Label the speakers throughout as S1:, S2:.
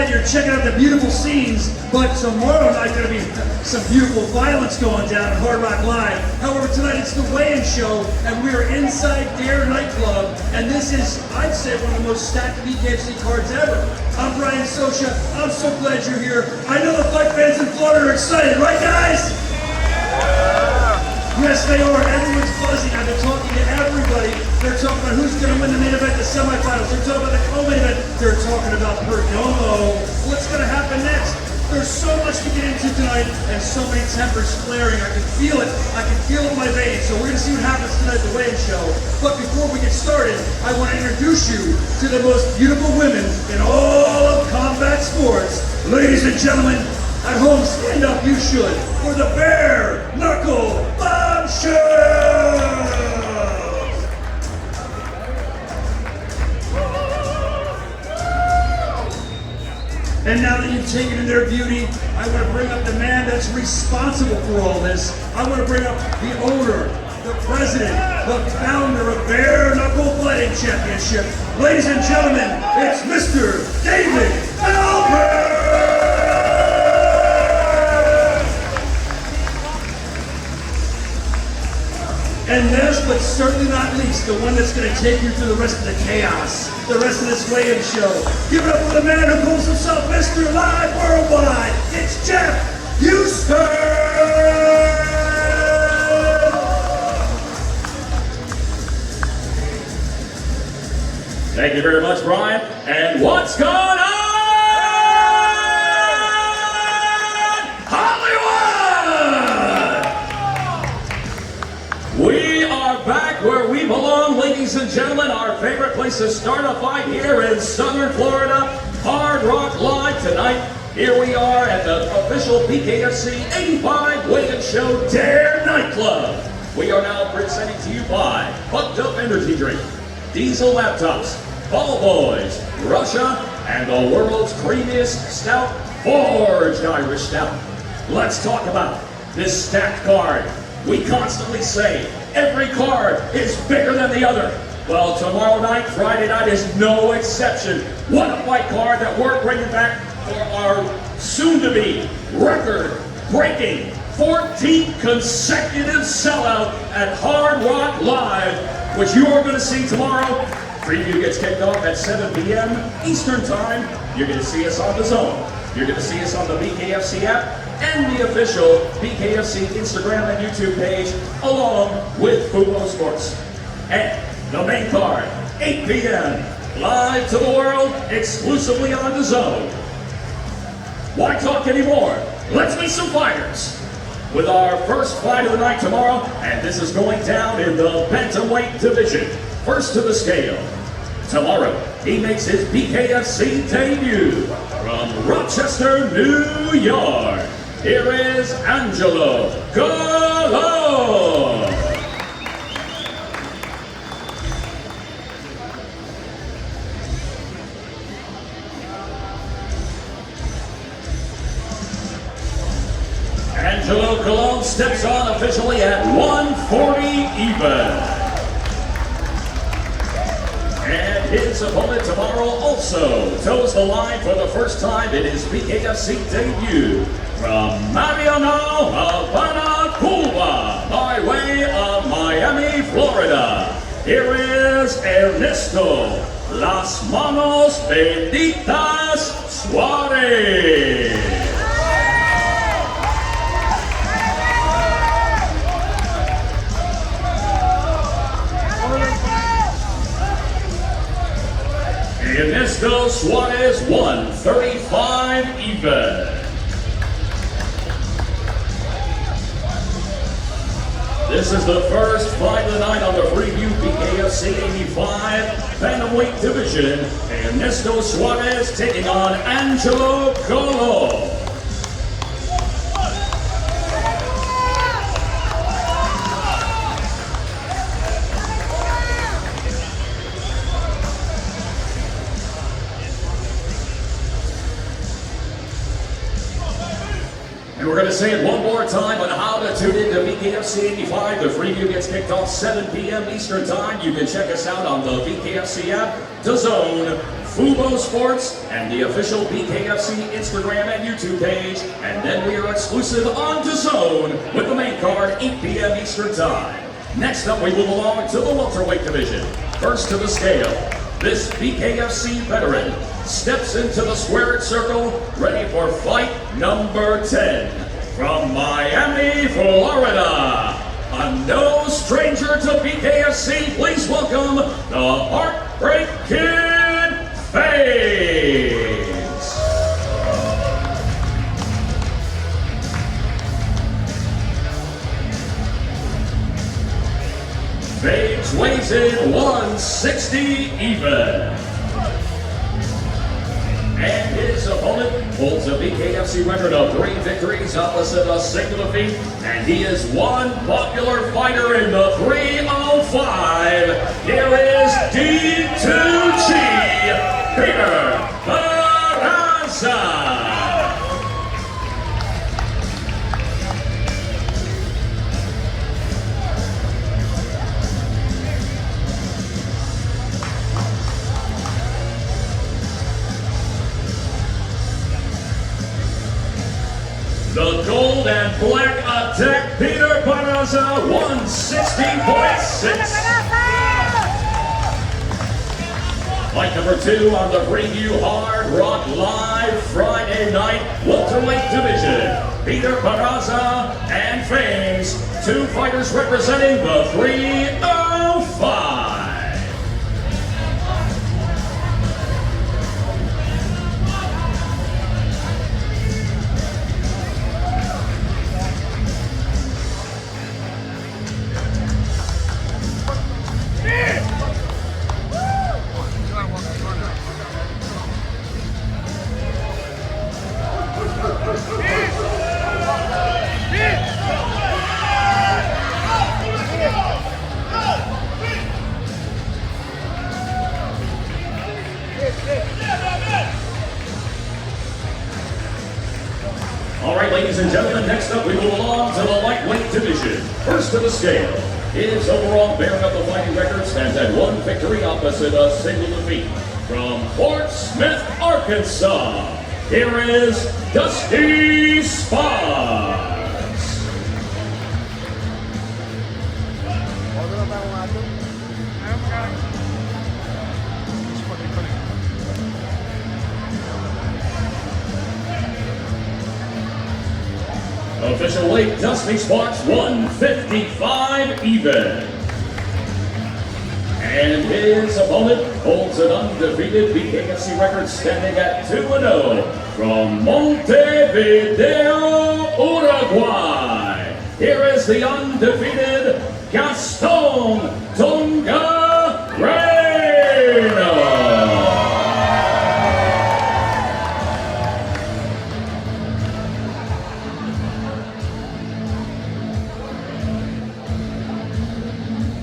S1: tonight you're checking out the beautiful scenes, but tomorrow night going to be some beautiful violence going down at Hard Rock Live. However, tonight it's the weigh-in show, and we are inside Dare nightclub, and this is, I'd say, one of the most stacked BKFC cards ever. I'm Brian Socha. I'm so glad you're here. I know the fight fans in Florida are excited, right, guys? Yes, they are. Everyone's buzzing. I've been talking to everybody. They're talking about who's going to win the main event, the semifinals. They're talking about the co-main event. They're talking about Perdomo. What's going to happen next? There's so much to get into tonight and so many tempers flaring. I can feel it. I can feel it in my veins. So we're going to see what happens tonight at the weigh-in show. But before we get started, I want to introduce you to the most beautiful women in all of combat sports. Ladies and gentlemen, at home, stand up, you should, for the Bare Knuckle Bombshells! And now that you've taken in their beauty, I want to bring up the man that's responsible for all this. I want to bring up the owner, the president, the founder of Bare Knuckle Fighting Championship. Ladies and gentlemen, it's Mr. David Albert! And last but certainly not least, the one that's going to take you through the rest of the chaos, the rest of this weigh-in show. Give it up for the man who calls himself Mr. Live Worldwide. It's Jeff Houston!
S2: Thank you very much, Brian. And what's going on? We are back where we belong, ladies and gentlemen. Our favorite place to start a fight here in Southern Florida, Hard Rock Live tonight. Here we are at the official BKFC 85 weigh-in show, Dare nightclub. We are now presenting to you by Bucked Up Energy Drink, Diesel Laptops, Ball Boys, Russia, and the world's creamiest stout, Forged Irish Stout. Let's talk about this stacked card. We constantly say every card is bigger than the other. Well, tomorrow night, Friday night is no exception. What a fight card that we're bringing back for our soon-to-be record-breaking 14th consecutive sellout at Hard Rock Live, which you are going to see tomorrow. Preview gets kicked off at 7 p.m. Eastern Time. You're going to see us on the Zone. You're going to see us on the BKFC app and the official BKFC Instagram and YouTube page, along with Fubo Sports. And the main card, 8 p.m., live to the world, exclusively on the Zone. Why talk anymore? Let's meet some fighters. With our first fight of the night tomorrow, and this is going down in the bantamweight division. First to the scale. Tomorrow, he makes his BKFC debut from Rochester, New York. Here is Angelo Colon. Angelo Colon steps on officially at 140 even. And his opponent tomorrow also toes the line for the first time in his BKFC debut from Mariano, Havana, Cuba, by way of Miami, Florida. Here is Ernesto Las Manos Benditas Suarez. Ernesto Suarez, 135 even. This is the first fight of the night on the preview BKFC 85 bantamweight division. Ernesto Suarez taking on Angelo Colon. And we're going to say it one more time on how to tune in to BKFC 85. The preview gets kicked off 7 p.m. Eastern Time. You can check us out on the BKFC app, DAZN, Fubo Sports, and the official BKFC Instagram and YouTube page. And then we are exclusive on DAZN with the main card, 8 p.m. Eastern Time. Next up, we move along to the welterweight division. First to the scale, this BKFC veteran steps into the squared circle, ready for fight number 10. From Miami, Florida, a no stranger to BKFC, please welcome the Heartbreak Kid, Faze. Faze weighs in 160 even. And his opponent holds a BKFC record of 3 victories opposite a single defeat. And he is one popular fighter in the 305. Here is D2G, Peter Barraza. The gold and black attack, Peter Barraza, 160.6. Fight number 2 on the Preview Hard Rock Live Friday night welterweight division. Peter Barraza and Faze, 2 fighters representing the 305. All right, ladies and gentlemen, next up we move along to the lightweight division. First to the scale, his overall bearing up the fighting record stands at 1 victory opposite a single defeat. From Fort Smith, Arkansas, here is Dusty Sparks. Official weight, Dusty Sparks, 155 even. And his opponent holds an undefeated BKFC record standing at 2-0 from Montevideo, Uruguay. Here is the undefeated Gaston Tonga Reino.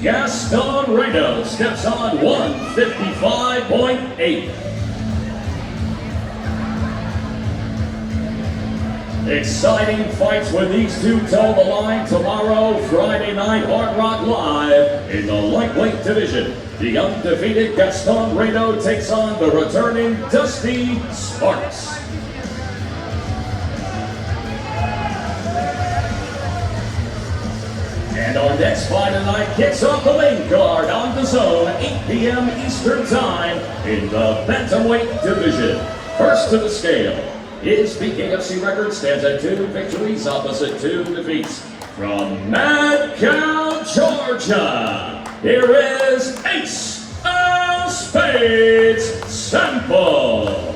S2: Gaston Reino steps on 155.8. Exciting fights with these 2 toe the line tomorrow, Friday night, Hard Rock Live in the lightweight division. The undefeated Gaston Reino takes on the returning Dusty Sparks. And our next fight tonight kicks off the main card on DAZN, 8 p.m. Eastern Time in the bantamweight division. First to the scale, his BKFC record stands at 2 victories opposite 2 defeats. From Mad Cow, Georgia, here is Ace of Spades Samples.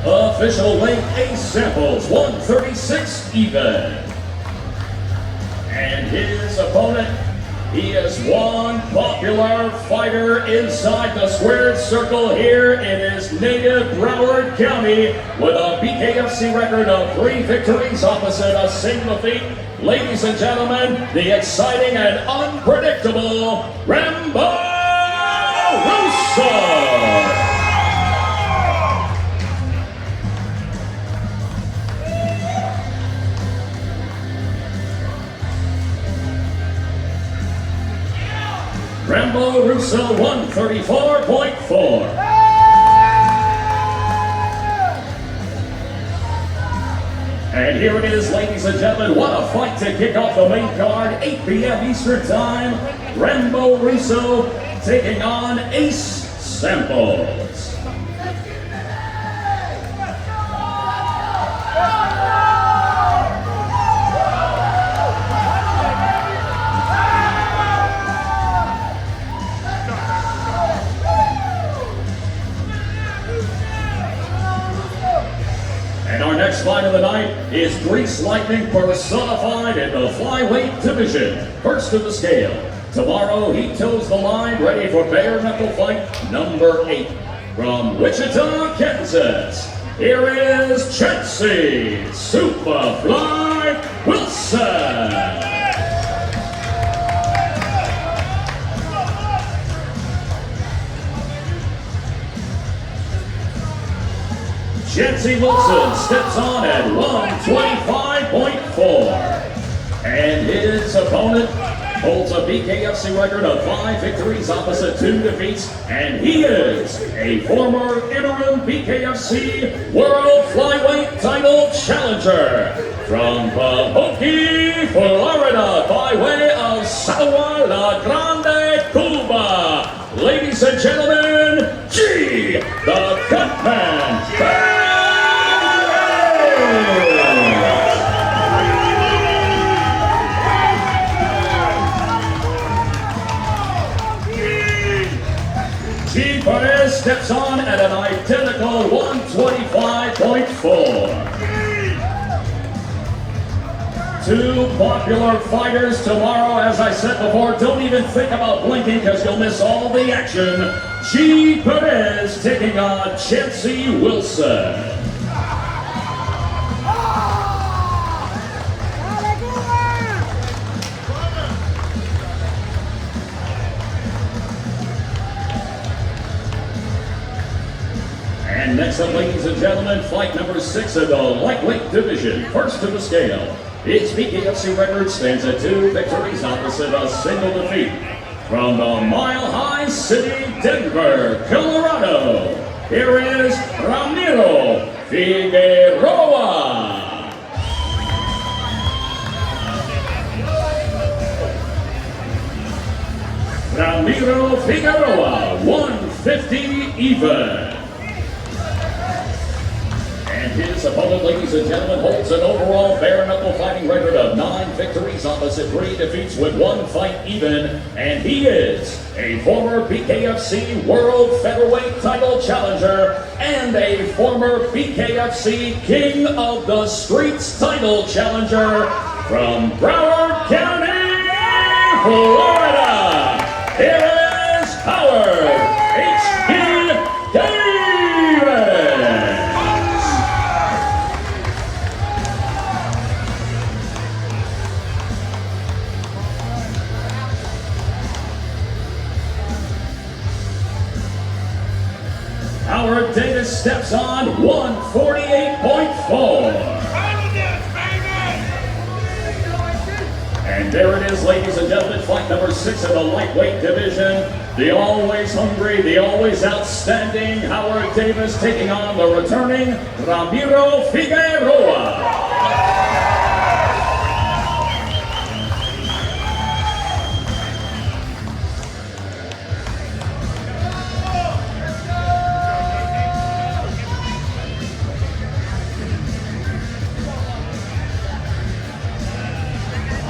S2: Official weight, Ace Samples, 136 even. And his opponent, he is one popular fighter inside the squared circle here in his native Broward County with a BKFC record of 3 victories opposite a single defeat. Ladies and gentlemen, the exciting and unpredictable Rambo Russo. Rambo Russo 134.4. And here it is, ladies and gentlemen, what a fight to kick off the main card, 8 p.m. Eastern Time. Rambo Russo taking on Ace Samples. And our next fight of the night is Grease Lightning personified in the flyweight division. First to the scale. Tomorrow he toes the line, ready for bare knuckle fight number 8. From Wichita, Kansas, here is Chelsea Superfly Wilson. Chelsea Wilson steps on at 125.4. And his opponent holds a BKFC record of 5 victories opposite 2 defeats. And he is a former interim BKFC World Flyweight title challenger from Pahokee, Florida, by way of Sagua La Grande, Cuba. Ladies and gentlemen, G, the Cutman. G. Perez steps on at an identical 125.4. Two popular fighters tomorrow, as I said before. Don't even think about blinking because you'll miss all the action. G. Perez taking on Chelsea Wilson. And next up, ladies and gentlemen, fight number 6 of the lightweight division. First to the scale. Its BKFC record stands at 2 victories opposite a single defeat. From the Mile High City, Denver, Colorado, here is Ramiro Figueroa. Ramiro Figueroa, 150 even. And his opponent, ladies and gentlemen, holds an overall bare-knuckle fighting record of 9 victories opposite 3 defeats with 1 fight even. And he is a former BKFC World Featherweight title challenger and a former BKFC King of the Streets title challenger from Broward County, Florida. Here is Howard H.P. Howard Davis steps on 148.4. And there it is, ladies and gentlemen, fight number 6 in the lightweight division. The always hungry, the always outstanding Howard Davis taking on the returning Ramiro Figueroa.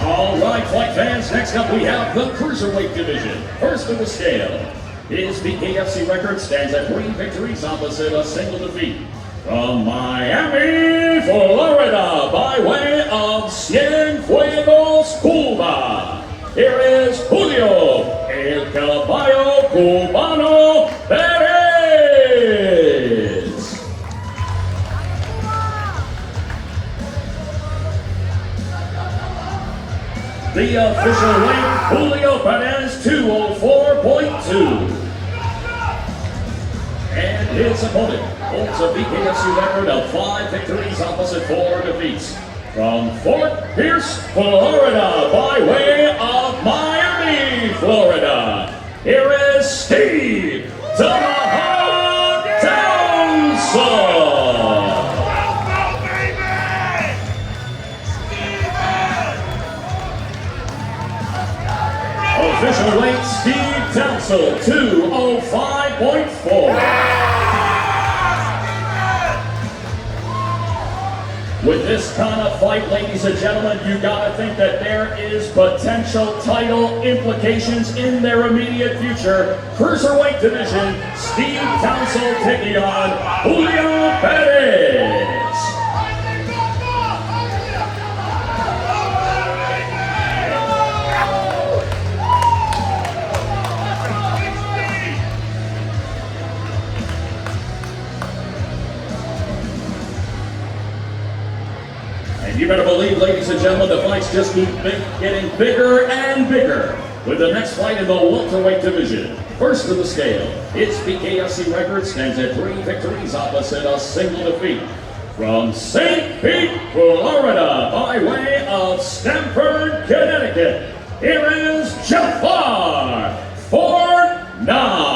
S2: All right, fight fans, next up we have the Cruiserweight division. First to the scale. His BKFC record stands at 3 victories opposite a single defeat. From Miami, Florida, by way of Cienfuegos, Cuba, here is Julio El Caballo Cubano Perez. The official weight, Julio Perez, 204.2. And his opponent holds a BKFC record of 5 victories opposite 4 defeats. From Fort Pierce, Florida, by way of Miami, Florida, here is Steve Tomahawk Townsend. Official weight, Steve Townsend, 205.4. With this kind of fight, ladies and gentlemen, you gotta think that there is potential title implications in their immediate future. Cruiserweight division, Steve Townsend taking on Julio Perez. You better believe, ladies and gentlemen, the fights just keep getting bigger and bigger. With the next fight in the welterweight division. First to the scale, its BKFC record stands at 3 victories opposite a single defeat. From St. Pete, Florida, by way of Stamford, Connecticut, here is Jafar Fornaz.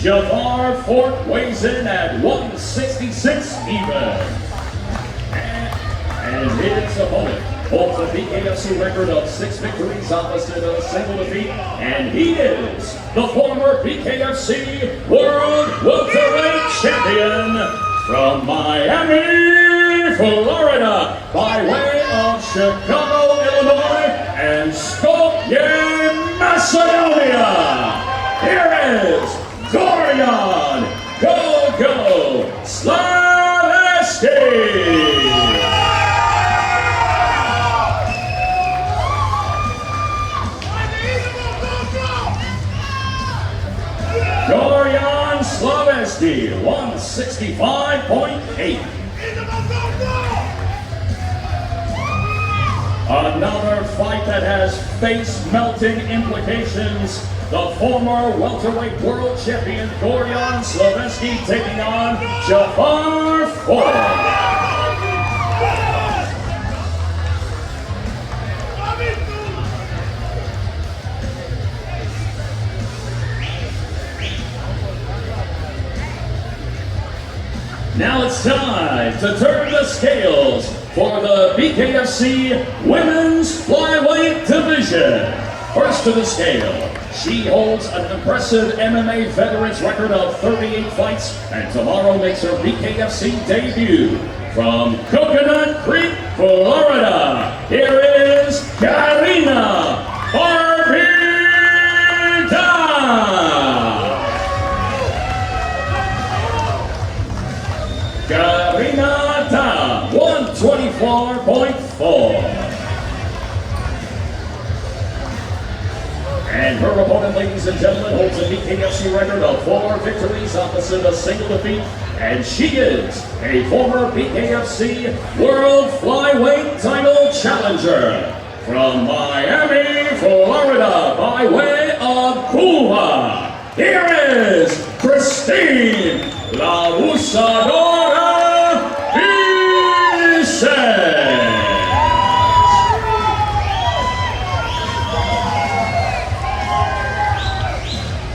S2: Jafar Fort weighs in at 166 even. And his opponent holds a BKFC record of 6 victories opposite a single defeat. And he is the former BKFC World Welterweight Champion from Miami, Florida, by way of Chicago, Illinois, and Skopje, Macedonia. Here is Dorian Go-Go Slaveski! Dorian Slaveski, 165.8. Another fight that has face-melting implications. The former welterweight world champion Dorian Slaveski taking on Jafar Fort. Now it's time to turn the scales for the BKFC Women's Flyweight Division. First to the scale, she holds an impressive MMA veterans record of 38 fights and tomorrow makes her BKFC debut. From Coconut Creek, Florida, here is Karina Barbita. Karina Da, 124.4. And her opponent, ladies and gentlemen, holds a BKFC record of 4 victories opposite a single defeat. And she is a former BKFC World Flyweight title challenger. From Miami, Florida, by way of Cuba, here is Christine La Usadora Vicente.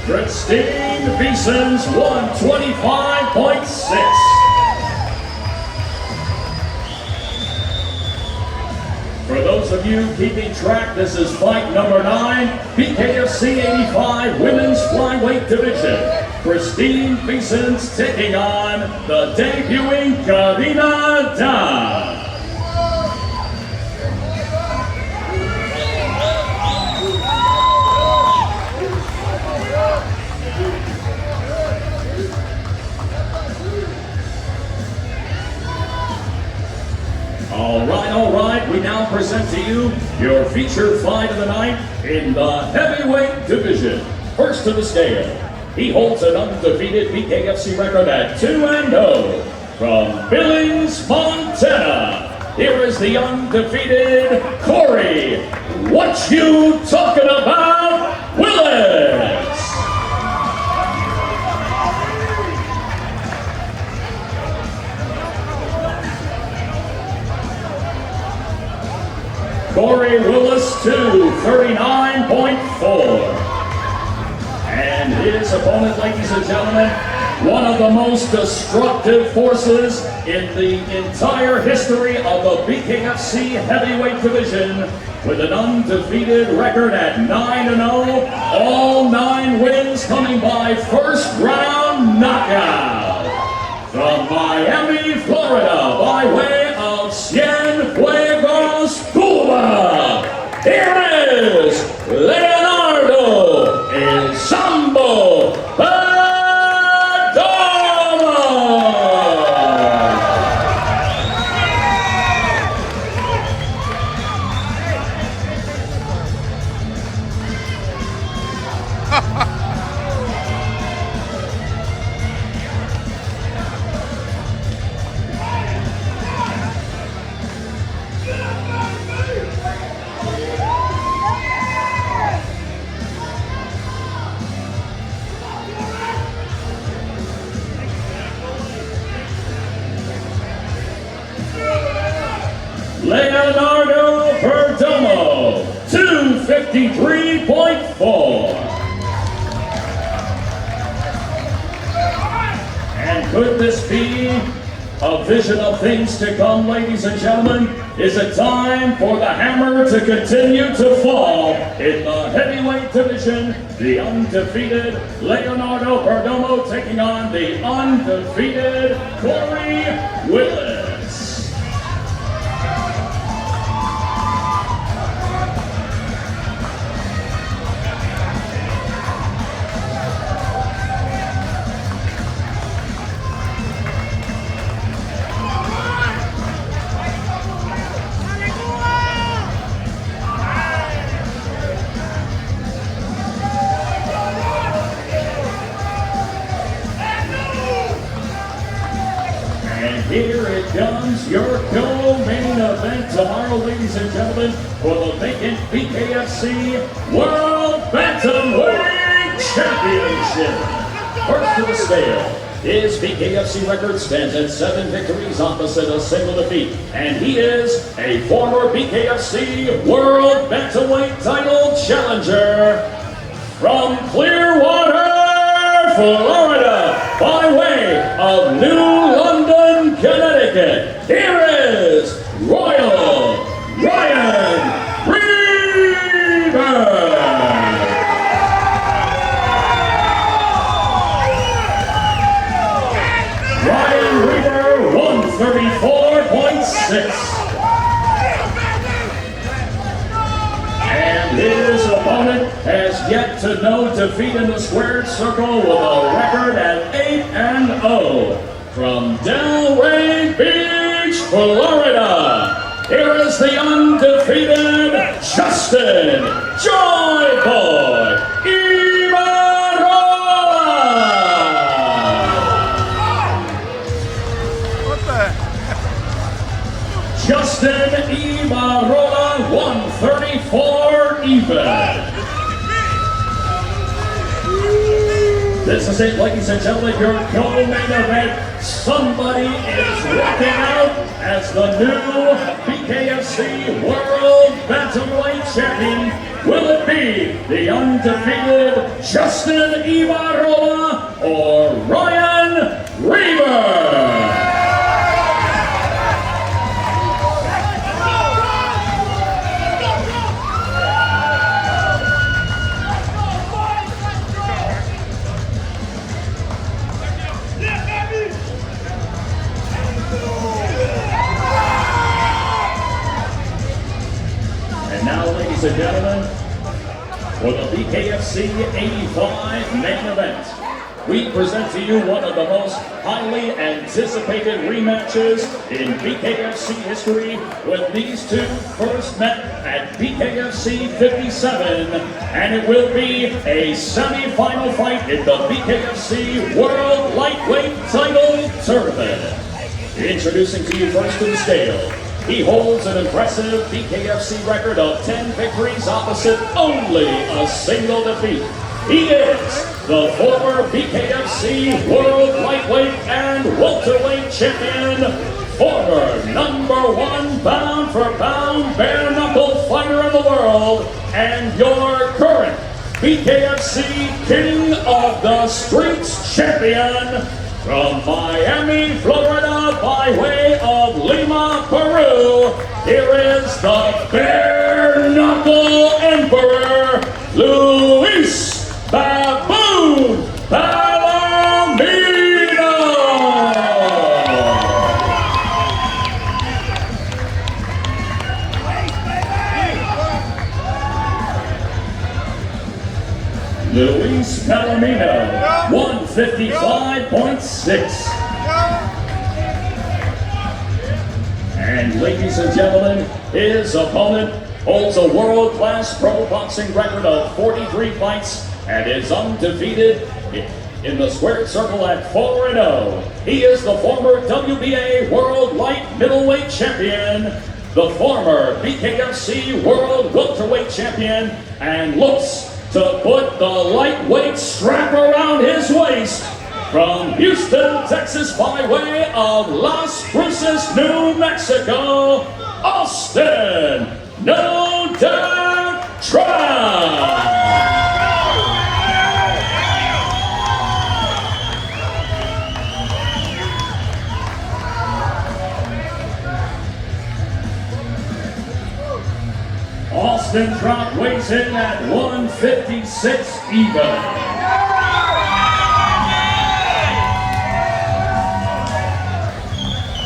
S2: Christine Beeson's 125.6. For those of you keeping track, this is fight number 9, BKFC 85 Women's Flyweight Division. Christine Beeson's taking on the debuting Karina Da. All right, we now present to you your featured fight of the night in the heavyweight division. First to the scale, he holds an undefeated BKFC record at 2-0. From Billings, Montana, here is the undefeated Corey, what you talking about, Willis. Corey Willis to 39.4. And his opponent, ladies and gentlemen, one of the most destructive forces in the entire history of the BKFC heavyweight division, with an undefeated record at 9-0, all 9 wins coming by first round knockout. From Miami, Florida, by way of Cienfuegos, Cuba, here is Leonardo El Sambo Perdomo. Leonardo Perdomo, 253.4. And could this be a vision of things to come, ladies and gentlemen? Is it time for the hammer to continue to fall in the heavyweight division? The undefeated Leonardo Perdomo taking on the undefeated Corey Willis. Here it comes, your co-main event tomorrow, ladies and gentlemen, for the vacant BKFC World Bantamweight Championship. First to the scale, his BKFC record stands at 7 victories opposite a single defeat, and he is a former BKFC World Bantamweight title challenger from Clearwater, Florida, by way of New London, Connecticut. Here is Royal Ryan Reber. Ryan Reber, 134.6. And his opponent has yet to know defeat in the squared circle with a record at 8-0. From Delray Beach, Florida, here is the undefeated Justin Joy Boy IBARROLA.
S3: What the?
S2: Justin IBARROLA, 134 even. This is it, ladies and gentlemen, your co-main event. Somebody is walking out as the new BKFC World Bantamweight Champion. Will it be the undefeated Justin IBARROLA or Ryan Reber? And now, ladies and gentlemen, for the BKFC 85 main event, we present to you one of the most highly anticipated rematches in BKFC history, with these two first met at BKFC 57, and it will be a semi-final fight in the BKFC World Lightweight Title Tournament. Introducing to you first to the scale, he holds an impressive BKFC record of 10 victories opposite only a single defeat. He is the former BKFC World Lightweight and Welterweight Champion former #1 pound for pound bare knuckle fighter in the world, and your current BKFC King of the Streets champion from Miami, Florida, by way of Lima, Peru. Here is the bare knuckle emperor, Luis Baboon Palomino. Luis Palomino, 155.6. And ladies and gentlemen, his opponent holds a world-class pro boxing record of 43 fights and is undefeated in the squared circle at 4-0. He is the former WBA World Light Middleweight Champion, the former BKFC World Welterweight Champion, and looks to put the lightweight strap around his waist. From Houston, Texas, by way of Las Cruces, New Mexico, Austin, no doubt, TROUT. Austin TROUT weighs in at 156 even.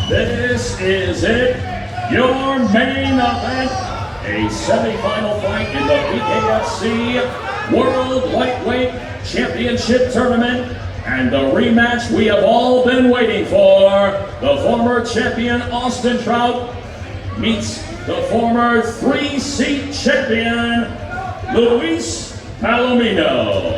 S2: This is it, your main event, a semifinal fight in the BKFC World Lightweight Championship Tournament, and the rematch we have all been waiting for. The former champion Austin TROUT meets the former 3-seat champion Luis Palomino.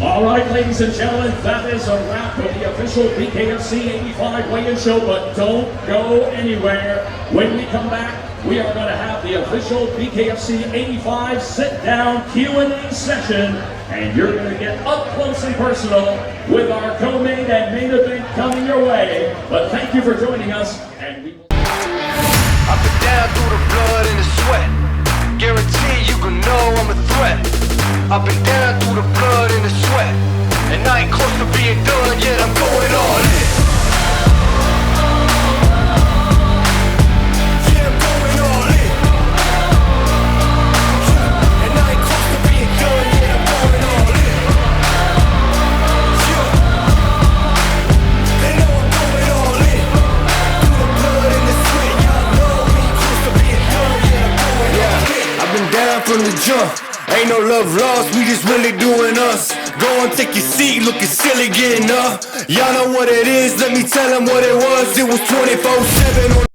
S2: All right, ladies and gentlemen, that is a wrap of the official BKFC 85 weigh-in show, but don't go anywhere. When we come back, we are going to have the official BKFC 85 sit-down Q&A session, and you're going to get up close and personal with our co-main and main event coming your way. But thank you for joining us, and we will...
S3: I've been down through the blood and the sweat. Guarantee you can know I'm a threat. I've been down through the blood and the sweat, and I ain't close to being done yet. I'm going all in. Yeah, I'm going all in. Yeah, and I ain't close to being done yet. I'm going all in. Yeah, they know I'm going all in. Through the blood and the sweat, y'all know we ain't close to being done yet. I'm going all in. I've been down from the jump. Ain't no love lost, we just really doing us. Go and take your seat, looking silly getting up. Y'all know what it is, let me tell them what it was. It was 24/7 on